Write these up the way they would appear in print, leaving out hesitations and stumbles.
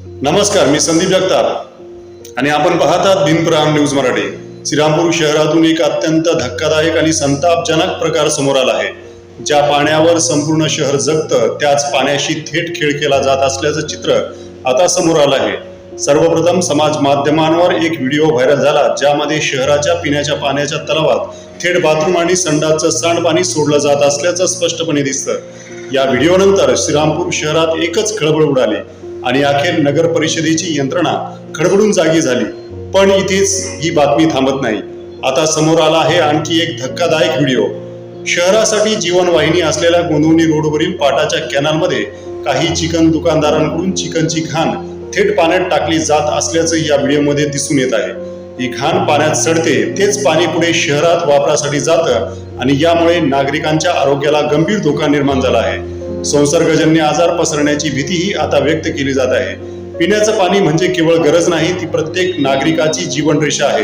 नमस्कार, मी संदीप जगताप आणि आपण पाहतात भीमप्रहार न्यूज मराठी। श्रीरामपूर शहरातून एक अत्यंत धक्कादायक आणि संतापजनक प्रकार समोर आला आहे। ज्या पाण्यावर संपूर्ण शहर जगतं त्याच पाण्याशी थेट खेळ केला जात असल्याचं चित्र आता समोर आलं आहे। सर्वप्रथम समाज माध्यमांवर एक व्हिडिओ व्हायरल झाला ज्यामध्ये शहराच्या पिण्याच्या पाण्याच्या तलावात थेट बाथरूम आणि संडासचं सांडपाणी सोडलं जात असल्याचं स्पष्टपणे दिसतं। या व्हिडिओनंतर श्रीरामपूर शहरात एकच खळबळ उडाली आणि अखेर नगर परिषदेची यंत्रणा खडबडून जागी झाली। पण इथेच ही बातमी थांबत नाही। आता समोर आला आहे आणखी एक धक्कादायक व्हिडिओ। शहरासाठी जीवनवाहिनी असलेल्या गोंदवणी रोडवरील पाटाच्या कॅनलमध्ये काही चिकन दुकानदारांकडून चिकनची घाण थेट पाण्यात टाकली जात असल्याचं या व्हिडिओमध्ये दिसून येत आहे। ही घाण पाण्यात सडते, तेच पाणी पुढे शहरात वापरासाठी जातं आणि यामुळे नागरिकांच्या आरोग्याला गंभीर धोका निर्माण झाला आहे। संसर्गजन्य आजार पसरण्याची भीतीही आता व्यक्त केली जात आहे। पिण्याचं पाणी म्हणजे केवळ गरज नाही, ती प्रत्येक नागरिकाची जीवनरेषा आहे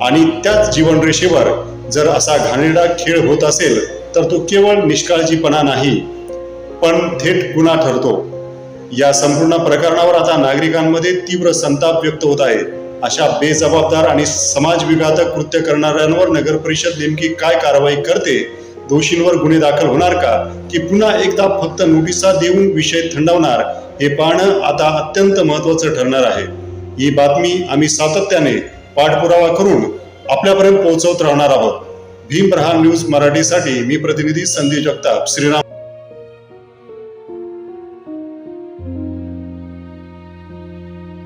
आणि त्याच जीवनरेषेवर जर असा घाणेरडा खेळ होत असेल तर तो केवळ निष्काळजीपणा नाही पण थेट गुन्हा ठरतो। या संपूर्ण प्रकरणावर आता नागरिकांमध्ये तीव्र संताप व्यक्त होत आहे। अशा बेजबाबदार आणि समाजविघातक कृत्य करणाऱ्यांवर नगर परिषद नेमकी काय कारवाई करते? दोषींवर गुन्हे दाखल होणार का की पुन्हा एकदा फक्त नोटिसा देऊन विषय थंडावणार, हे पाहणं आता अत्यंत महत्त्वाचं ठरणार आहे। ही बातमी आम्ही सातत्याने पाठपुरावा करून आपल्यापर्यंत पोहोचवत राहणार आहोत। भीमप्रहार न्यूज मराठीसाठी मी प्रतिनिधी संदीप जगताप, श्रीराम।